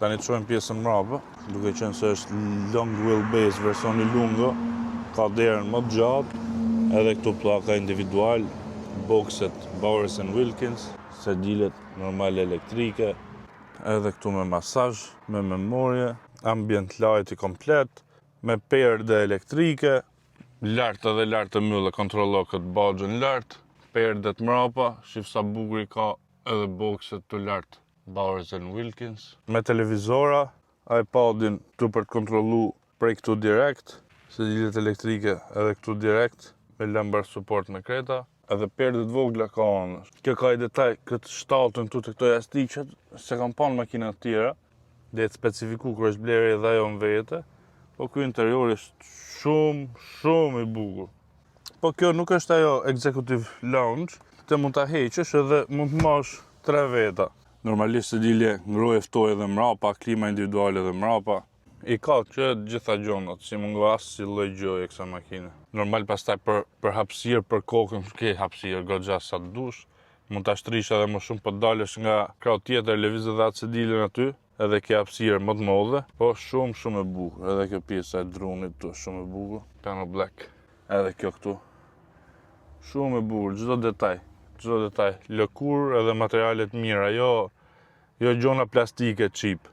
Tani të shojmë pjesën mrapa, duke qenë se është long wheelbase versioni lungo, ka derën më të gjatë, edhe këtu pllaka individual, bokset Bowers & Wilkins, sedilet normale elektrike, edhe këtu me masazh, me memorie, ambient light i komplet, me perde elektrike, lart edhe lart e mbyllë kontrollo këtë baxhën lart, perdet mrapa, shif sa bukur i ka edhe bokset të lart. Bowers & Wilkins. Me televizora, iPadin këtu për të kontrollu prej këtu direkt, sedilet elektrike edhe këtu direkt, me lumbar support me kreta, edhe perdet vogla ka anësh. Kjo ka i detaj, këtë shtatën këtu të këto jastikqet, se kam panë makina të tjera, dhe të specifiku kër është blerë edhe ajo në vete, po kjo interior është shumë i bukur. Po kjo nuk është ajo executive lounge, te mund ta heqësh edhe mund të mash 3 veta. Normalisht sedilje ngroje ftoj edhe mrapa, klima individuale edhe mrapa. I ka që gjitha gjonat, si mungo asë si lloj gjoje kësa makine. Normal pastaj për hapësirë, për kokën, ke hapësirë, goxha sa të dush. Mund ta shtrish edhe më shumë, po dalësh nga krau tjetër, lëviz edhe atë sediljen aty, edhe ke hapësirë më të madhe, po shumë e bukur. Edhe kjo pjesa e drunit këtu shumë e bukur. Piano black. Edhe kjo këtu. Shumë e bukur, çdo detaj, lëkurë edhe materialet mira, jo gjona plastike cheap.